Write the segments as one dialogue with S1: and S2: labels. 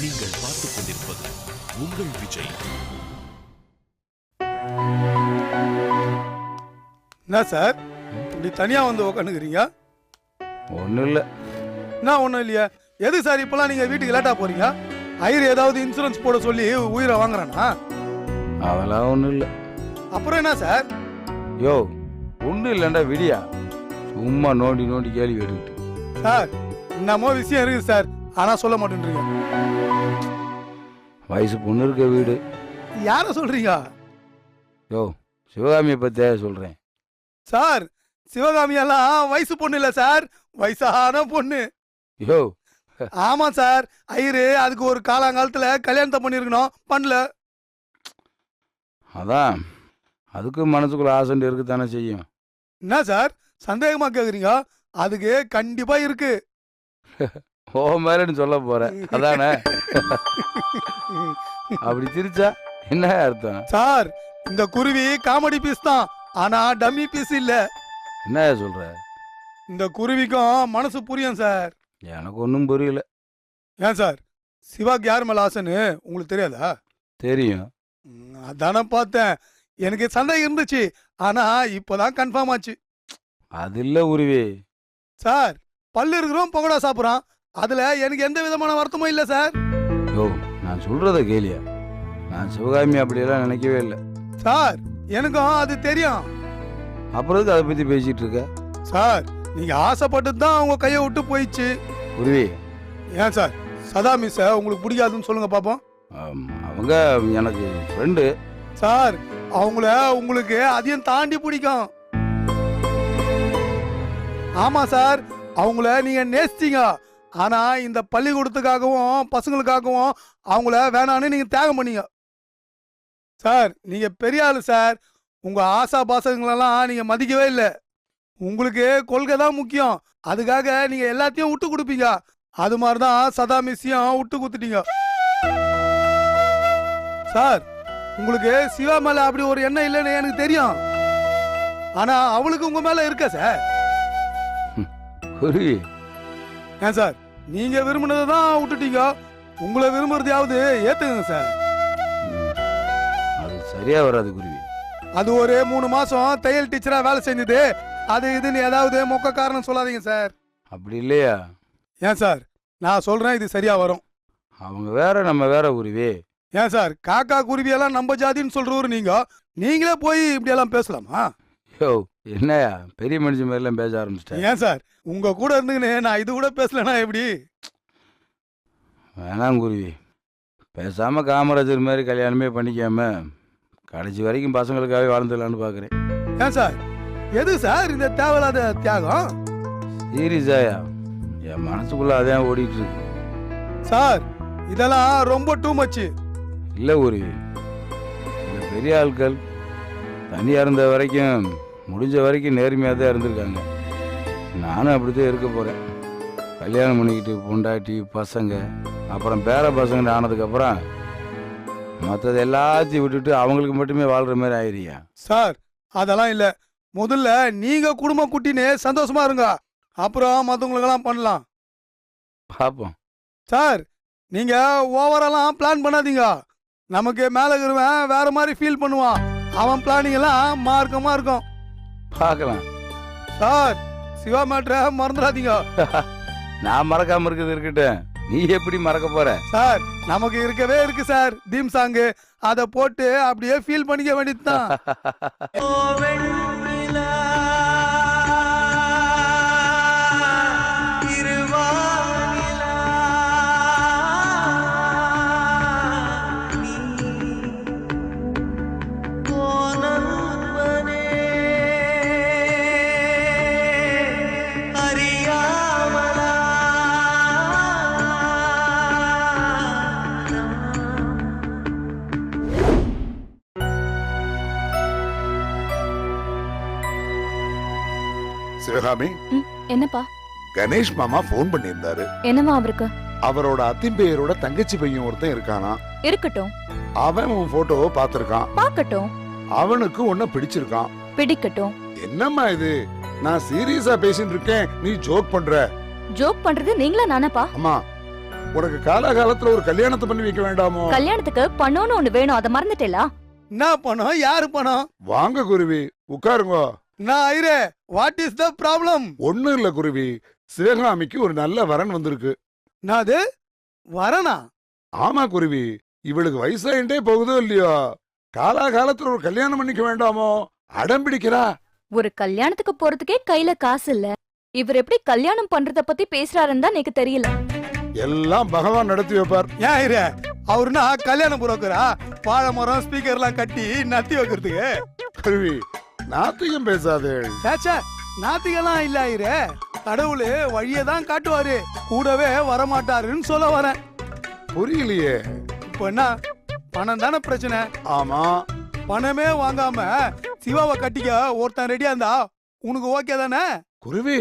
S1: நீங்கள் பார்த்துக் கொண்டிருப்பது உங்கள் விஜய்.
S2: என்ன சார் இப்படி தனியா வந்து உட்காந்துக்கிறீங்க?
S3: ஒன்றும் இல்லை.
S2: என்ன ஒன்றும் இல்லையா? எது சார் இப்பெல்லாம் நீங்க வீட்டுக்கு லேட்டா போறீங்க? ஐயர் ஏதாவது இன்சூரன்ஸ் போட சொல்லி உயிரை வாங்குறானா?
S3: அதெல்லாம் ஒன்றும் இல்லை.
S2: அப்புறம் என்ன சார்?
S3: யோ ஒன்றும் இல்லைண்டா விடியா, சும்மா நோண்டி நோண்டி கேள்வி கேட்டுக்கிட்டு.
S2: சார் என்னமோ விஷயம் இருக்குது சார், ஆனா சொல்ல மாட்டேன்றீங்க.
S3: வயசு பொண்ணு இருக்க வீடு.
S2: யார சொல்றீங்க?
S3: யோ சிவகாமியை பற்றியா சொல்கிறேன்.
S2: சார் சிவகாமியெல்லாம் வயசு பொண்ணு இல்ல சார், வயசான பொண்ணு.
S3: யோ
S2: ஆமா சார், ஐயரு அதுக்கு ஒரு காலங்காலத்துல கல்யாணத்தை பண்ணிருக்கணும், பண்ணல.
S3: அதான் அதுக்கு மனசுக்குள்ள ஆசை இருக்குத்தானே செய்யும்.
S2: என்ன சார் சந்தேகமா கேக்குறீங்க? அதுக்கு கண்டிப்பா இருக்கு.
S3: ஓ மேலன்னு சொல்ல போறேன் அதானே? அப்படி சிரிச்சா என்ன அர்த்தம்?
S2: சார் இந்த குருவி காமெடி பீஸ் தான், ஆனா டம்மி பீஸ் இல்ல.
S3: என்ன சொல்ற?
S2: இந்த குருவிக்கும் மனசு புரியும் சார்.
S3: எனக்கு ஒன்றும் புரியல.
S2: ஏன் சார் சிவாக்கு யார் மேல ஆசைன்னு உங்களுக்கு தெரியாதா?
S3: தெரியும்.
S2: அதானே பார்த்தேன், எனக்கு சந்தேகம் இருந்துச்சு, ஆனா இப்பதான் கன்ஃபார்ம் ஆச்சு.
S3: அது இல்ல உருவி.
S2: சார் பல்லு இருக்கிறோம் பகோடா சாப்பிட்றான், அதுல எனக்கு எந்த விதமான வருத்தமும் இல்ல சார்.
S3: யோ நான் சொல்றத கேளியா, நான் சிவகாமி அப்படியெல்லாம் நினைக்கவே இல்லை.
S2: சார் எனக்கும் அது தெரியும்.
S3: அப்புறம் அதை பத்தி பேசிட்டு இருக்க?
S2: சார் நீங்க ஆசைப்பட்டு தான் உங்க கையை விட்டு போயிடுச்சு.
S3: உருவி
S2: ஏன் சார் சதா மிஸ்ஸ உங்களுக்கு பிடிக்காதுன்னு சொல்லுங்க பாப்போம்.
S3: அவங்க எனக்கு ஃப்ரெண்டு.
S2: சார் அவங்கள உங்களுக்கு அதையும் தாண்டி பிடிக்கும். ஆமா சார் அவங்கள நீங்க நேசிச்சீங்க, ஆனா இந்த பள்ளிக்கூடத்துக்காகவும் பசங்களுக்காகவும் அவங்கள வேணான்னு நீங்க தியாகம் பண்ணீங்க. சார் நீங்க பெரிய ஆளு சார், உங்க ஆசா பாசங்களெல்லாம் நீங்க மதிக்கவே இல்லை. உங்களுக்கு கொள்கை தான் முக்கியம், அதுக்காக நீங்க எல்லாத்தையும் விட்டு கொடுப்பீங்க. அது மாதிரிதான் சதா மிஸ்ஸையும் விட்டு கொடுத்துட்டீங்க. சார் உங்களுக்கு சிவா மேல அப்படி ஒரு எண்ணம் இல்லைன்னு எனக்கு தெரியும், ஆனா அவளுக்கு உங்க மேல இருக்க சார். ஏன் சார் நீங்க விரும்பினதை தான் விட்டுட்டீங்க, உங்களை விரும்புறதையாவது ஏத்துங்க சார்.
S3: அது சரியா வராது குருவி.
S2: அது ஒரு 3 மாசம் தையல் டீச்சரா வேலை செஞ்சது, அது இதுன்னு ஏதாவது மொக்க காரணம் சொல்லாதீங்க சார்.
S3: அப்படி இல்லையா?
S2: ஏன் சார் நான் சொல்றேன் இது சரியா வரும்.
S3: அவங்க வேற நம்ம வேற உருவி.
S2: ஏன் சார் காக்கா குருவியெல்லாம் நம்ம ஜாதின்னு சொல்றவரு நீங்களே போய் இப்படி எல்லாம் பேசலாமா?
S3: யோ என்னையா பெரிய மனுஷன் மாதிரிலாம் பேச ஆரம்பிச்சிட்டேன்.
S2: ஏன் சார் உங்க கூட இருந்துங்கன்னு நான் இது கூட பேசலனா எப்படி?
S3: வேணாம் குருவி, பேசாம காமராஜர் மாதிரி கல்யாணமே பண்ணிக்காம கடைசி வரைக்கும் பசங்களுக்காகவே வாழ்ந்துடலான்னு பாக்குறேன்.
S2: ஏன் சார் எது சார் இந்த தேவையில்லாத தியாகம்?
S3: சீரியஸாயா என் மனசுக்குள்ள அதான் ஓடிட்டு இருக்கு.
S2: சார் இதெல்லாம் ரொம்ப டூ மச்.
S3: இல்லை குருவி, சில பெரிய ஆட்கள் தனியாக இருந்த வரைக்கும் முடிஞ்ச வரைக்கும் நேர்மையாக தான் இருந்திருக்காங்க. நானும் அப்படித்தான் இருக்க போகிறேன். கல்யாணம் பண்ணிக்கிட்டு பொண்டாட்டி பசங்க அப்புறம் பேர பசங்க ஆனதுக்கப்புறம் மற்றது எல்லாத்தையும் விட்டுட்டு அவங்களுக்கு மட்டுமே வாழ்கிற மாதிரி ஆயிரியா?
S2: சார் அதெல்லாம் இல்லை, முதல்ல நீங்க குடும்பம் குட்டின்னு சந்தோஷமா இருங்க, அப்புறம் மற்றவங்களுக்கெல்லாம் பண்ணலாம்.
S3: பார்ப்போம்.
S2: சார் நீங்க ஓவரெல்லாம் பிளான் பண்ணாதீங்க, நமக்கு மேலே இருக்கிறவன் வேற மாதிரி ஃபீல் பண்ணுவான், அவன் பிளானிங் எல்லாம் மார்க்கமா இருக்கும்.
S3: பார்க்கலாம்.
S2: சார் சிவா மேட்ரை மறந்துடாதீங்க.
S3: நான் மறக்காம இருக்குது இருக்கட்டும், நீ எப்படி மறக்க போற?
S2: சார் நமக்கு இருக்கவே இருக்கு சார் தீம் சாங்கு, அதை போட்டு அப்படியே ஃபீல் பண்ணிக்க வேண்டியதுதான்.
S4: சிவகாமி,
S5: என்னப்பா?
S4: கணேஷ் மாமா போன் பண்ணியிருந்தாரு.
S5: என்னவா அவருக்கு?
S4: அவரோட அத்திம்பேரோட தங்கச்சி பையன் ஒருத்தன் இருக்கானா,
S5: இருக்கட்டும்.
S4: அவன் உன் போட்டோவை பார்த்திருக்கான்.
S5: பார்க்கட்டும்.
S4: அவனுக்கு உன்னை பிடிச்சிருக்கான்.
S5: பிடிக்கட்டும்.
S4: என்னம்மா இது, நான் சீரியஸா பேசிட்டு இருக்கேன், நீ ஜோக் பண்ற.
S5: ஜோக் பண்றது நீங்களா நானப்பா?
S4: அம்மா உனக்கு காலாகாலத்துல ஒரு கல்யாணத்தை பண்ணி வைக்க வேண்டாமோ?
S5: கல்யாணத்துக்கு பணம்னு ஒண்ணு வேணும், அதை மறந்துட்டேலா?
S2: என்ன பணம்? யாரு பணம்?
S4: வாங்க குருவி, உட்காருங்க.
S2: நான் ஐரே, வாட் இஸ் த ப்ராப்ளம்?
S4: ஒண்ணும் இல்ல குருவி, சிவகாமிக்கு ஒரு நல்ல வரன் வந்திருக்கு.
S2: நாது வரனா?
S4: ஆமா குருவி, இவளுக்கு வயசாயிட்டே போகுதோ இல்லையோ, காலாகாலத்துல ஒரு கல்யாணம் பண்ணிக்க வேண்டாமோ? அடம் பிடிக்கிறா.
S5: ஒரு கல்யாணத்துக்கு போறதுக்கே கையில காசு இல்ல, இவர் எப்படி கல்யாணம் பண்றத பத்தி பேசுறாருன்னு தான் எனக்கு தெரியல.
S4: எல்லாம் பகவான் நடத்தி வைப்பார்.
S2: ஏன் ஐரே, அவருனா கல்யாணம் புரோக்கரா? வாழை மரம் ஸ்பீக்கர்லாம் கட்டி நத்தி வைக்கிறதுக்கு?
S4: குருவி, நாத்திகம் பேசாதே.
S2: சேச்சா, நாத்திகெல்லாம் இல்ல ஐரே, கடவுளு வழியதான் காட்டுவாரு, கூடவே வரமாட்டாருன்னு சொல்ல வரேன்.
S4: புரியலையே.
S2: இப்ப என்ன, பணம் தானே பிரச்சனை?
S4: ஆமா.
S2: பணமே வாங்காம சிவாவை கட்டிக்க ஒருத்தன் ரெடியா இருந்தா உனக்கு ஓகே தானே?
S4: குருவி,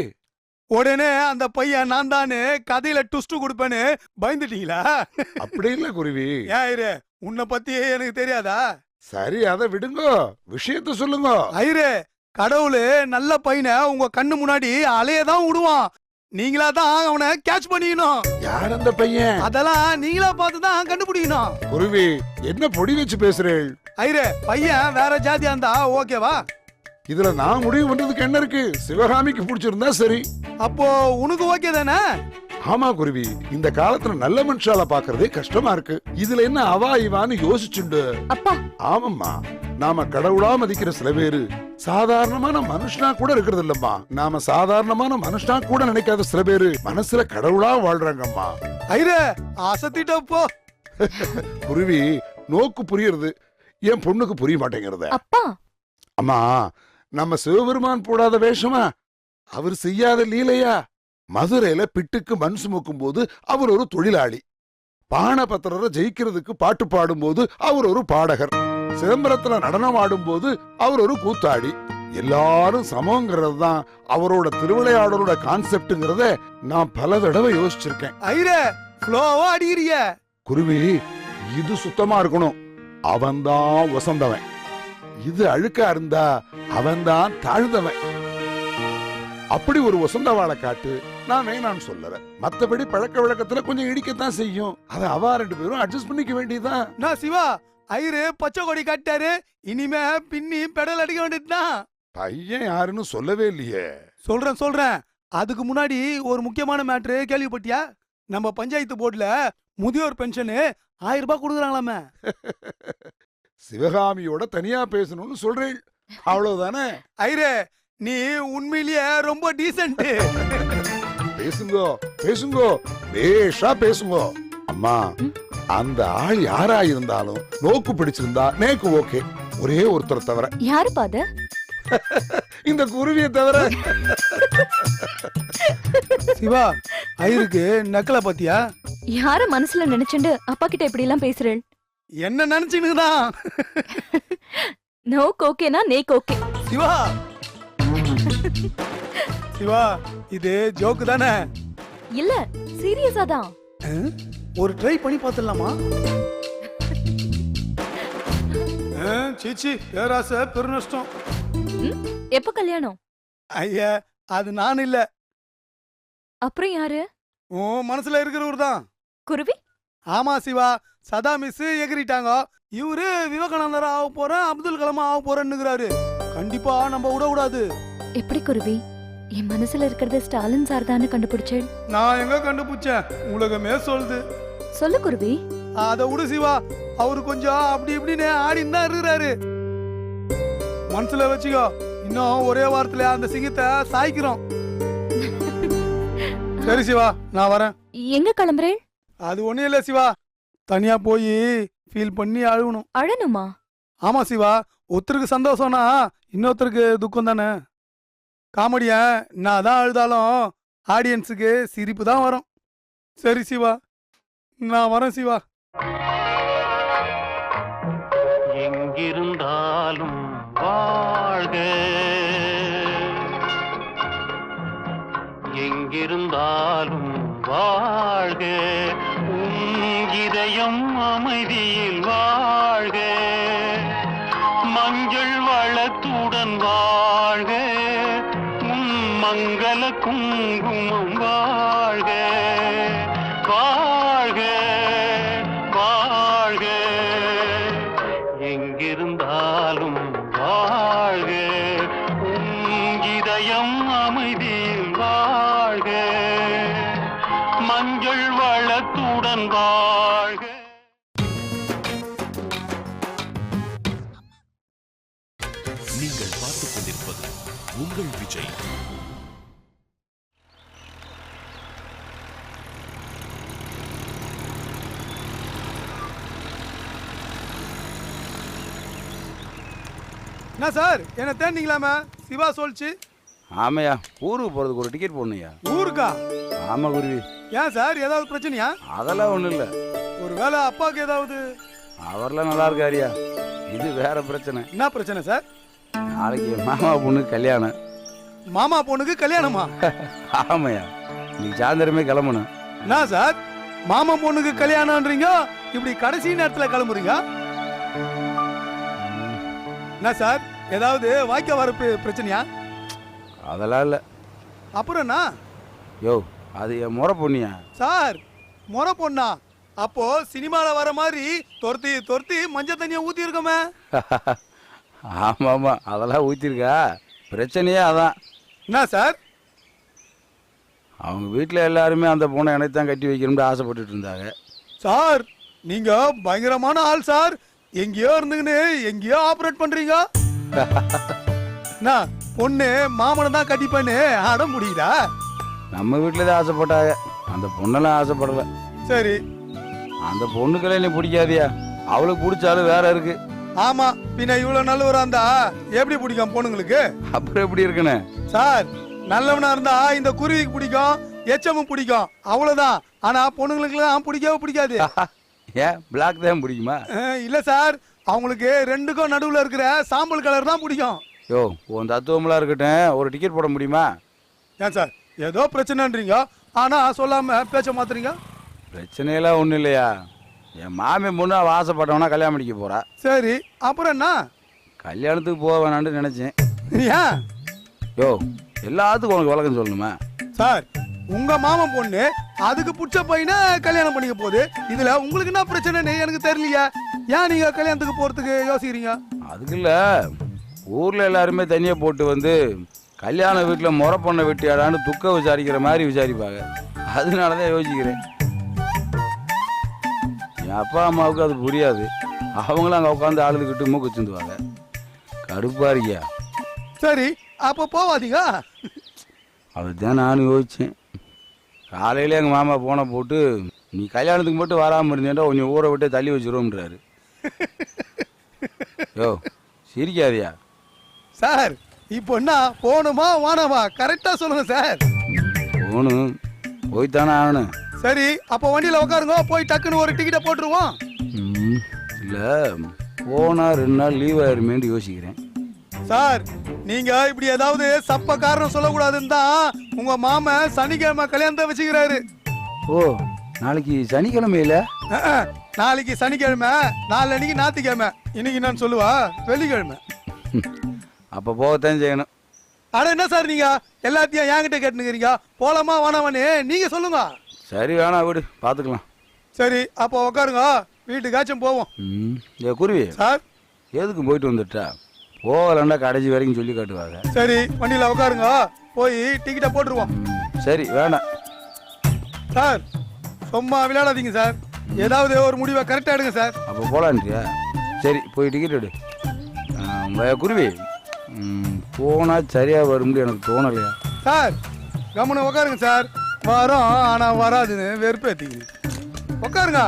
S2: உடனே அந்த பையன் நான் தானே கதையில ட்விஸ்ட் கொடுப்பேன்னு பயந்துட்டீங்களா?
S4: அப்படி இல்ல குருவி.
S2: ஏன் ஐரே, உன்னை பத்தி எனக்கு தெரியாதா?
S4: சரி, அதை விடுங்க, விஷயத்த சொல்லுங்க.
S2: ஐரே, கடவுளு நல்ல பையனை உங்க கண்ணு முன்னாடி அலையதான் விடுவான், நீங்களா தான் அவனை கேட்ச் பண்ணிக்கணும்.
S4: யார் அந்த பையன்?
S2: அதெல்லாம் நீங்களா பார்த்து தான் கண்டுபிடிக்கணும்.
S4: குருவி, என்ன பொடி வச்சு பேசுறேள்?
S2: ஐரே, பையன் வேற ஜாதியா இருந்தா ஓகேவா?
S4: இதுல நான் முடிவு பண்றதுக்கு என்ன இருக்கு? சிவகாமிக்கு பிடிச்சிருந்தா சரி.
S2: அப்போ உனக்கு ஓகே தானே?
S4: ஆமா குருவி, இந்த காலத்துல நல்ல மனுஷால பாக்குறதே கஷ்டமா இருக்கு. இதுல என்ன அவா இவான்னு யோசிச்சுண்டு.
S5: அப்பா,
S4: ஆமாம்மா, நாம கடவுளா மதிக்கிற சில பேரு சாதாரணமான மனுஷனா கூட இருக்கிறது இல்லம்மா. நாம சாதாரணமான மனுஷனா கூட நினைக்காத சில பேரு மனசுல கடவுளா வாழ்றாங்கம்மா.
S2: ஐரே, அசத்திட்டப்போ.
S4: குருவி, நோக்கு புரியுறது, என் பொண்ணுக்கு புரிய மாட்டேங்கிறத.
S5: அப்பா,
S4: அம்மா, நம்ம சிவபெருமான் போடாத வேஷமா? அவர் செய்யாத லீலையா? மதுரையில பிட்டுக்கு மண் சுமக்கும் போது அவர் ஒரு தொழிலாளி, பானபத்திரரை ஜெயிக்கிறதுக்கு பாட்டு பாடும்போது அவர் ஒரு பாடகர், சிதம்பரத்துல நடனம் ஆடும் போது அவர் ஒரு கூத்தாடி. எல்லாரும் சமங்கிறது தான் அவரோட திருவிளையாடலோட கான்செப்ட்ங்கிறத நான் பல தடவை யோசிச்சிருக்கேன்.
S2: ஐரே, ஃப்ளோவா அடிக்கிறிய.
S4: குருவி, இது சுத்தமா இருக்கணும், அவன்தான் வசந்தவன். இது அழுக்கா இருந்தா அவன்தான் தாழ்ந்தவன். அப்படி ஒரு வசந்தவாளை காட்டு, நான் வேணான்னு சொல்லல. மத்தபடி பழக்க வழக்கத்துல கொஞ்சம் இடிக்கத்தான் செய்யும், அதை அவா ரெண்டு பேரும் அட்ஜஸ்ட் பண்ணிக்க வேண்டியதுதான்.
S2: நான் சிவா, ஐரு பச்சை கொடி காட்டாரு, இனிமே பின்னி பெடல் அடிக்க வேண்டியதுதான்.
S4: பையன் யாருன்னு சொல்லவே இல்லையே.
S2: சொல்றேன். அதுக்கு முன்னாடி ஒரு முக்கியமான மேட்ரு கேள்விப்பட்டியா? நம்ம பஞ்சாயத்து போர்டுல முதியோர் பென்ஷனு 1000 ரூபாய் கொடுக்குறாங்களாமே.
S4: சிவகாமியோட தனியா பேசணும்னு சொல்றேன், அவ்வளவுதானே?
S2: ஐரே, நீ உண்மையிலேயே ரொம்ப டீசென்ட்.
S4: பேசுங்கோ பேசுங்கோ, பேஷா பேசுங்கோ. அம்மா, அந்த ஆள் யாரா இருந்தாலும் நோக்கு பிடிச்சிருந்தா நேக்கு ஓகே, ஒரே ஒருத்தரை தவிர.
S5: யாரு பாது?
S4: இந்த குருவியை தவிர.
S2: சிவா, ஐருக்கு நக்கல பாத்தியா?
S5: யார மனசுல நினைச்சுண்டு அப்பா கிட்ட இப்படி எல்லாம் பேசுறேன்?
S2: என்ன நினைச்சுன்னுதான்.
S5: நோக்கு ஓகேனா நேக்கு ஓகே.
S2: சிவா, சிவா, இது ஜோக்கு தானே?
S5: இல்ல, சீரியஸா தான்.
S2: ஒரு ட்ரை பண்ணி பார்த்துடலாமா? சீச்சி, பேராசை பெருநஷ்டம்.
S5: எப்ப கல்யாணம்?
S2: ஐயா, அது நான் இல்ல.
S5: அப்புறம் யாரு?
S2: உன் மனசுல இருக்கிறவர் தான்.
S5: குருவி?
S2: ஆமா சிவா, சதா மிஸ் எகிரிட்டாங்க. இவரு விவேகானந்தர் ஆக போறேன், அப்துல் கலாம் ஆக போறேன்னுங்கிறாரு. கண்டிப்பா நம்ம விட கூடாது.
S5: எப்படி குருவி? என் மனசுல இருக்கிறது ஸ்டாலின் சார் தானே கண்டுபிடிச்சேன்.
S2: நான் எங்க கண்டுபிடிச்சேன்? உலகமே சொல்லுது.
S5: சொல்லு குருவி.
S2: அத விடு சிவா, அவரு கொஞ்சம் அப்படி இப்படின்னு ஆடின்னு தான் இருக்கிறாரு. மனசுல வச்சுக்கோ, இன்னும் ஒரே வாரத்துல அந்த சிங்கத்தை சாய்க்கிறோம். சரி சிவா, நான் வரேன்.
S5: எங்க கிளம்புறேன்?
S2: அது ஒண்ணும் இல்ல சிவா, தனியா போய் ஃபீல் பண்ணி அழுகணும்.
S5: அழணுமா?
S2: ஆமா சிவா, ஒருத்தருக்கு சந்தோஷம்னா இன்னொருத்தருக்கு துக்கம் தானே. காமெடியா நான் தான் அழுதாலும் ஆடியன்ஸுக்கு சிரிப்பு தான் வரும். சரி சிவா, நான் வரேன் சிவா.
S6: எங்கிருந்தாலும் வாழ்க, எங்கிருந்தாலும் வாழ்க, உன் இதயம் அமைதியில் வாழ்க, மஞ்சள் வளத்துடன் வாழ்க, உன் மங்கள குங்குமம் வாழ்க, வாழ்க. காலத்துடன் வாழ்க.
S1: நீங்கள் பார்த்துக் கொண்டிருப்பது உங்கள் விஜய்.
S2: என்ன சார் என்ன தேடிங்களாமே சிவா சொல்லிச்சு.
S3: ஆமையா, ஊருக்கு போகிறதுக்கு ஒரு டிக்கெட் போடணுயா.
S2: ஊருக்கா?
S3: ஆமாம் குருவி.
S2: ஏன் சார் ஏதாவது பிரச்சனையா?
S3: அதெல்லாம் ஒன்றும் இல்லை.
S2: ஒருவேளை அப்பாவுக்கு ஏதாவது?
S3: அவரெல்லாம் நல்லா இருக்காரியா. இது வேற பிரச்சனை.
S2: என்ன பிரச்சனை சார்?
S3: நாளைக்கு என் மாமா பொண்ணுக்கு கல்யாணம்.
S2: மாமா பொண்ணுக்கு கல்யாணமா?
S3: ஆமையா, இன்னைக்கு சாயந்தரமே கிளம்பணும்.
S2: என்ன சார் மாமா பொண்ணுக்கு கல்யாணம்ன்றீங்க, இப்படி கடைசி நேரத்துல கிளம்புறீங்க? என்ன சார் ஏதாவது வாய்க்க வரப்பு பிரச்சனையா?
S3: அதெல்லாம் இல்லை.
S2: அப்புறம் என்ன
S3: யோ, அது என் முறை பொண்ணியா.
S2: சார்? முறை பொண்ணா? அப்போ சினிமால வர மாதிரி துரத்தி துரத்தி மஞ்சள் தண்ணியை ஊத்தி இருக்கோமே.
S3: ஆமாம் ஆமாம், அதெல்லாம் ஊற்றிருக்கா. பிரச்சனையே அதான்.
S2: என்ன சார்?
S3: அவங்க வீட்டில் எல்லாருமே அந்த பொண்ணை எனக்கு தான் கட்டி வைக்கணும்னு ஆசைப்பட்டுட்டு இருந்தாங்க.
S2: சார் நீங்க பயங்கரமான ஆள் சார். எங்கேயோ இருந்துங்கன்னு எங்கேயோ ஆபரேட் பண்றீங்க. என்ன பொண்ணு மாமனை தான் கட்டிப்பேன்னு அடம் முடியுதா?
S3: நம்ம வீட்டில் தான் ஆசைப்பட்டாங்க, அந்த பொண்ணெல்லாம் ஆசைப்படலை.
S2: சரி,
S3: அந்த பொண்ணுக்கெல்லாம் நீ பிடிக்காதியா. அவளுக்கு பிடிச்சாலும் வேற இருக்கு.
S2: ஆமா, பின்ன இவ்வளவு நல்லவரா இருந்தா எப்படி பிடிக்கும் பொண்ணுங்களுக்கு?
S3: அப்புறம் எப்படி இருக்குன்னு
S2: சார் நல்லவனா இருந்தா இந்த குருவிக்கு பிடிக்கும், எச்சமும் பிடிக்கும், அவ்வளவுதான். ஆனா பொண்ணுங்களுக்கு எல்லாம் பிடிக்கவே பிடிக்காது.
S3: ஏன் பிளாக் தான் பிடிக்குமா?
S2: இல்ல சார், அவங்களுக்கு ரெண்டுக்கும் நடுவுல இருக்கிற சாம்பல் கலர் தான் பிடிக்கும்.
S3: யோ, உன் தத்துவமெல்லாம் இருக்கட்டும், ஒரு டிக்கெட் போட முடியுமா?
S2: ஏன் சார் ஏதோ பிரச்சனைன்றீங்க, ஆனா சொல்லாம பேச்ச மாத்துறீங்க.
S3: பிரச்சனையெல்லாம் ஒன்றும் இல்லையா. என் மாமி பொண்ணு அவள் ஆசைப்பட்டவனா கல்யாணம் பண்ணிக்க போறா.
S2: சரி, அப்புறம் என்ன?
S3: கல்யாணத்துக்கு போக வேணான்னு நினைச்சேன்.
S2: ஏன்?
S3: யோ, எல்லாத்துக்கும் உனக்கு விளக்கம் சொல்லணுமா?
S2: சார் உங்க மாமன் பொண்ணு அதுக்கு பிடிச்ச பையனை கல்யாணம் பண்ணிக்க போகுது. இதுல உங்களுக்கு என்ன பிரச்சனைன்னு எனக்கு தெரியலையா? ஏன் நீங்க கல்யாணத்துக்கு போறதுக்கு யோசிக்கிறீங்க?
S3: அதுக்கு இல்லை, ஊரில் எல்லாருமே தனியாக போட்டு வந்து கல்யாண வீட்டில் முறை பண்ண வெட்டியாடான்னு துக்க விசாரிக்கிற மாதிரி விசாரிப்பாங்க. அதனால தான் யோசிக்கிறேன். என் அப்பா அம்மாவுக்கு அது புரியாது. அவங்களும் அங்கே உட்காந்து ஆளுதுக்கிட்டு மூக்கு வச்சுருவாங்க. கடுப்பா இருக்கியா?
S2: சரி, அப்ப போவாதீங்க.
S3: அதுதான் நானும் யோசித்தேன். காலையில் எங்கள் மாமா போனை போட்டு, நீ கல்யாணத்துக்கு மட்டும் வராமல் இருந்தேன்டா உன்னை ஊரை விட்டு தள்ளி வச்சிருவோம்ன்றாரு. யோ, சிரிக்காதியா.
S2: சார் இப்போ என்ன போகணுமா வானவா கரெக்டா சொல்லுங்க சார்.
S3: போகணும், போய்த்தானே ஆகணும்.
S2: சரி, அப்போ வண்டியில உட்காருங்க, போய் டக்குன்னு ஒரு டிக்கெட்டை போட்டுருவோம்.
S3: இல்லை, போனால் 2 நாள் லீவ் ஆயிருமேன்னு யோசிக்கிறேன்.
S2: சார் நீங்க இப்படி ஏதாவது சப்ப காரணம் சொல்லக்கூடாதுன்னு தான் உங்க மாமன் சனிக்கிழமை கல்யாணத்தை வச்சுக்கிறாரு.
S3: ஓ, நாளைக்கு சனிக்கிழமை இல்லை?
S2: நாளைக்கு சனிக்கிழமை, நாளைக்கு ஞாயிற்றுக்கிழமை, இன்னைக்கு நான் சொல்லுவா வெள்ளிக்கிழமை.
S3: அப்போ போகத்தான் செய்யணும்.
S2: ஆனா என்ன சார் நீங்க எல்லாத்தையும் என்கிட்ட கேட்டுக்கிறீங்க? போலாமா வேணாமான்னு நீங்க சொல்லுங்க.
S3: சரி, வேணா விடு, பார்த்துக்கலாம்.
S2: சரி, அப்போ உட்காருங்க, வீட்டுக்காச்சும் போவோம்.
S3: ஏ குருவி
S2: சார்,
S3: எதுக்கு போயிட்டு வந்துட்டா? போகலண்டா கடைசி வரைக்கும் சொல்லி காட்டுவாங்க.
S2: சரி, வண்டியில உட்காருங்க, போய் டிக்கெட்டை போட்டுருவோம்.
S3: சரி, வேணாம்
S2: சார் சும்மா விளையாடாதீங்க சார், ஏதாவது ஒரு முடிவை கரெக்டா எடுங்க சார்.
S3: அப்போ போகலான்றியா? சரி, போய் டிக்கெட் எடு. குருவி, போனால் சரியாக வரும்னு எனக்கு தோணலையா?
S2: சார் கம்முன்னு உட்காருங்க சார். வரோம் ஆனா வராதுன்னு வெறுப்பேத்திங்க. உட்காருங்க.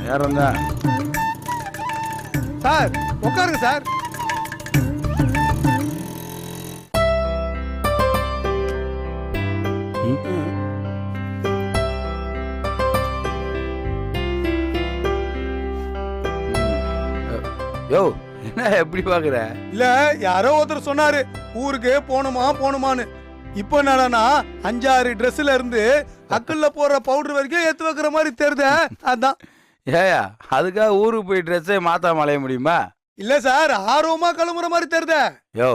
S3: நேரம் தான்.
S2: சார் உட்காருங்க சார்.
S3: யோ, என்ன எப்படி பாக்குற?
S2: இல்ல, யாரோ ஒருத்தர் சொன்னாரு ஊருக்கு போணுமான்னு. இப்போ என்னடானா 5-6 ட்ரெஸ்ல இருந்து அக்கல்ல போற பவுடர் வரைக்கும் ஏத்து வைக்கிற மாதிரி தெரியுதே, அதான்.
S3: ஏயா, அதுக்காக ஊருக்கு போய் ட்ரெஸ்ஸே மாத்தாம அலைய முடியுமா?
S2: இல்ல சார், ஆர்வமா கிளம்புற மாதிரி தெரியுதே.
S3: யோ,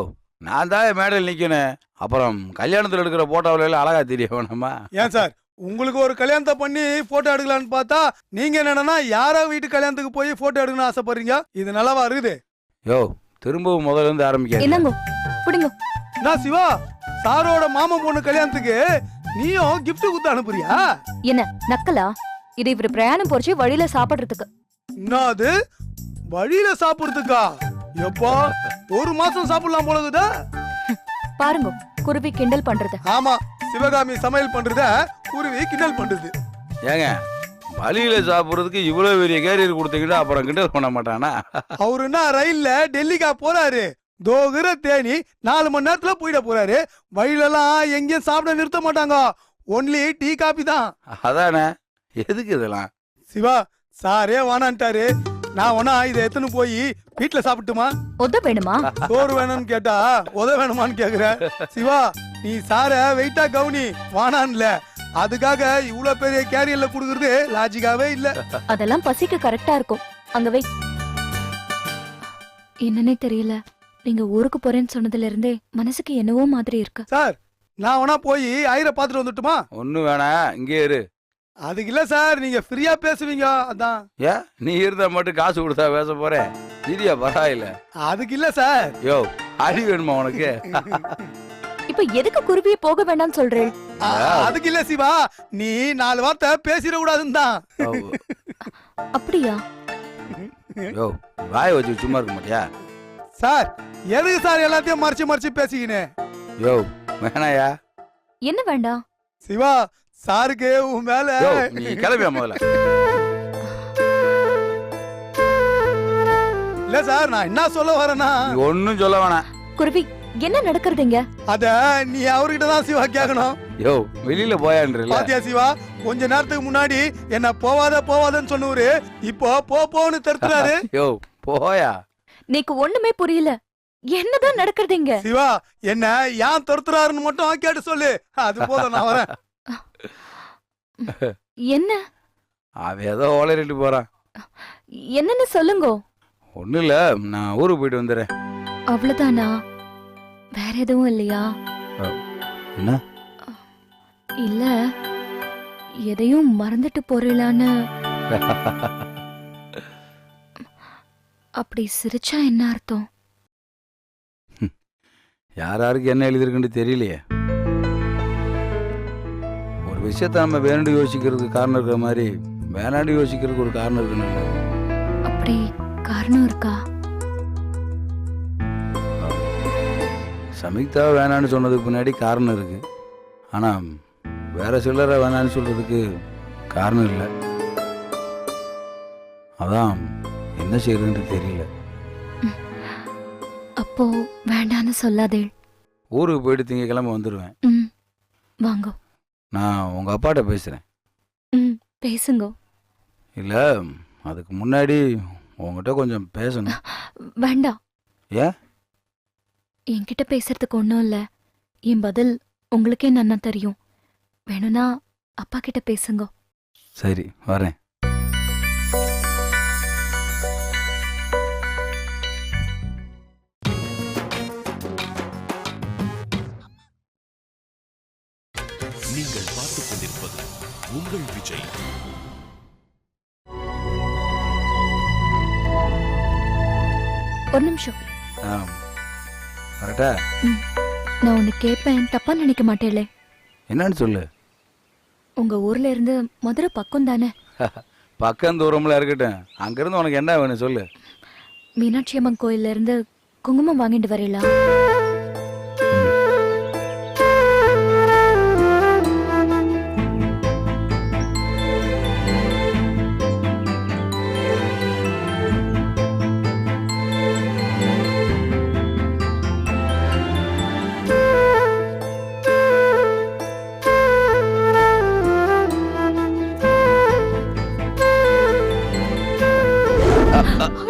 S3: நான் தான் மேடையில் நிக்கணும், அப்புறம் கல்யாணத்துல எடுக்கிற போட்டோவில எல்லாம் அழகா தெரிய வேணாமா?
S2: ஏன் சார், உங்களுக்கு ஒரு கல்யாணத்தை பண்ணி போட்டோ எடுக்கலான்னு பார்த்தா நீங்க என்னன்னா யாரோ வீட்டு கல்யாணத்துக்கு போய் போட்டோ எடுக்கணும்னு ஆசைப்படுறீங்க. இது நல்லாவா இருக்குது?
S3: யோ, திரும்பவும் முதல்ல இருந்து ஆரம்பிக்க.
S5: என்னங்க புடிங்க.
S2: நான் சிவா, சாரோட மாமன் பொண்ணு கல்யாணத்துக்கு நீயும் gift குத்து அனுப்புறியா?
S5: என்ன நக்கலா? இது இவர் பிரயாணம் போறச்சு வழியில சாப்பிடுறதுக்கு.
S2: என்னது வழியில சாப்பிடுறதுக்கா? எப்பா 1 மாசம் சாப்பிடலாம் போலகுதா?
S5: பாருங்க குருவி கிண்டல் பண்றது.
S2: ஆமா, சிவகாமி சமையல் பண்றத குருவி கிண்டல் பண்றது.
S3: ஏங்க வழியில சாப்பிட்றதுக்கு இவ்வளோ பெரிய கேரியர் கொடுத்தீங்கன்னா அப்புறம் கிண்டல் பண்ண மாட்டானா?
S2: அவரு என்ன ரயில்ல டெல்லிக்கா போறாரு? தோகுற தேனி 4 மணி நேரத்துல போயிட போறாரு. வழியிலலாம் எங்கேயும் சாப்பிட நிறுத்த மாட்டாங்க. ஒன்லி டீ காபி தான்.
S3: அதானே, எதுக்கு இதெல்லாம்?
S2: சிவா சாரே வானான்ட்டாரு. நான் வேணா இதை எத்தனை போய் வீட்டுல சாப்பிட்டுமா?
S5: ஒத்த வேணுமா?
S2: சோறு வேணும்னு கேட்டா உத வேணுமான்னு கேக்குற. சிவா நீ சார வெயிட்டா கவுனி வானான்ல. அதுக்காக இவ்வளவு பெரிய கேரியர்ல குடுக்கறது லாஜிக்காவே இல்ல.
S5: அதெல்லாம் பசிக்கு கரெக்டா இருக்கும். அங்க வை. என்னன்னே தெரியல, நீங்க ஊருக்கு போறேன்னு சொன்னதுல இருந்தே மனசுக்கு என்னவோ மாதிரி இருக்கு.
S2: சார் நான் வேணா போய் ஐயரை பாத்துட்டு வந்துட்டுமா?
S3: ஒன்றும் வேணாம், இங்கே இரு.
S2: அதுக்கு இல்ல சார், நீங்க ஃப்ரீயா பேசுவீங்க அதான்.
S3: ஏன் நீ இருந்தா மட்டும் காசு கொடுத்தா பேச போறேன்? சரியா பரவாயில்ல.
S2: அதுக்கு இல்ல சார்.
S3: யோ அடி வேணுமா உனக்கு?
S5: இப்ப எதுக்கு குருவியை போக வேண்டாம்னு சொல்றேன்?
S2: அதுக்கு இல்ல சிவா, நீ 4 வார்த்தை பேசிட கூடாதுன்னு தான்.
S5: அப்படியா?
S3: யோ வாய வச்சு சும்மா இருக்க மாட்டியா?
S2: சார் எதுக்கு சார் எல்லாத்தையும் மறைச்சு மறைச்சு பேசிக்கினே?
S3: யோ வேணாயா?
S5: என்ன வேண்டாம்?
S2: சிவா சாருக்கு உன் மேல.
S3: யோ நீ கிளம்பியா முதல்ல.
S2: இல்ல சார், நான் என்ன சொல்ல வரேன்னா,
S3: நீ ஒன்னும் சொல்ல வேணாம்.
S5: குருவி என்ன நடக்கிறதுங்க?
S2: அத நீ அவர்கிட்ட தான் சிவா கேட்கணும்.
S3: யோ வெளியில போயான்றல.
S2: பாத்தியா சிவா, கொஞ்ச நேரத்துக்கு முன்னாடி என்ன போவாதன்னு சொன்னவரு இப்போ போன்னு தடுத்துறாரு.
S3: யோ போயா.
S5: நீக்கு ஒண்ணுமே புரியல. என்னதான் நடக்கிறதுங்க?
S2: சிவா என்ன ஏன் தடுத்துறாருன்னு மட்டும் கேட்டு சொல்லு. அது போதும், நான் வரேன்.
S5: என்ன?
S3: அவ ஏதோ ஓலரிட்டு போறான்.
S5: என்னன்னு சொல்லுங்க.
S3: ஒன்னும் இல்ல, நான் ஊருக்கு போயிட்டு வந்துடுறேன்.
S5: அவ்வளவுதானா? வேற எதுவும் இல்லையா?
S3: என்ன?
S5: இல்ல எதையும் மறந்துட்டு போறீங்களான்னு. அப்படி சிரிச்சா என்ன அர்த்தம்?
S3: யாருக்கு என்ன எழுதிருக்குன்னு தெரியலையே. ஒரு விஷயத்த நம்ம வேணுண்டு யோசிக்கிறதுக்கு காரணம் இருக்கிற மாதிரி வேணாண்டு யோசிக்கிறதுக்கு ஒரு காரணம் இருக்குன்னு.
S5: அப்படி காரணம் இருக்கா?
S3: சமிக்தா வேணான்னு சொன்னதுக்கு பின்னாடி காரணம் இருக்கு. ஆனா வேற சிலரை வேணான்னு சொல்றதுக்கு காரணம் இல்லை. அதான் என்ன செய்யறதுன்னு தெரியல.
S5: அப்போ வேண்டான்னு சொல்லாதே.
S3: ஊருக்கு போயிட்டு திங்கக்கிழமை வந்துடுவேன்.
S5: வாங்க.
S3: நான் உங்க அப்பாட்ட பேசுறேன்.
S5: பேசுங்க.
S3: இல்ல அதுக்கு முன்னாடி உங்ககிட்ட கொஞ்சம் பேசணும்.
S5: வேண்டாம்.
S3: ஏன்?
S5: என்கிட்ட பேசுறதுக்கு ஒன்றும் இல்லை. என் பதில் உங்களுக்கே நன்னா தெரியும். வேணும்னா அப்பா கிட்ட பேசுங்க.
S3: சரி வரேன்.
S1: நீங்கள் பார்த்துக் கொண்டிருப்பது உங்கள் விஜய்.
S5: ஒரு நிமிஷம்.
S3: வரட்டா?
S5: நான் ஒன்னு கேட்பேன், தப்பா நினைக்க மாட்டேலே?
S3: என்னன்னு சொல்லு.
S5: உங்க ஊர்ல இருந்து மதுரை பக்கம் தானே?
S3: பக்கம் தூரம்ல இருக்கட்டும், அங்கிருந்து உனக்கு என்ன வேணும் சொல்லு.
S5: மீனாட்சி அம்மன் கோயில்ல இருந்து குங்குமம் வாங்கிட்டு வரீங்களா?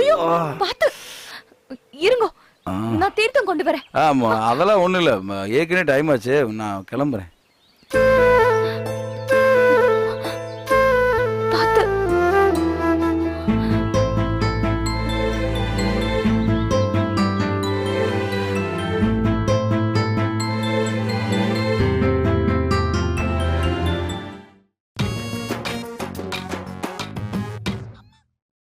S5: ஐயோ பாத்து இருங்க, நான் தீர்த்தம் கொண்டு வரேன்.
S3: ஆமா அதெல்லாம் ஒண்ணும் இல்ல, ஏற்கனவே டைம் ஆச்சு, நான் கிளம்புறேன்.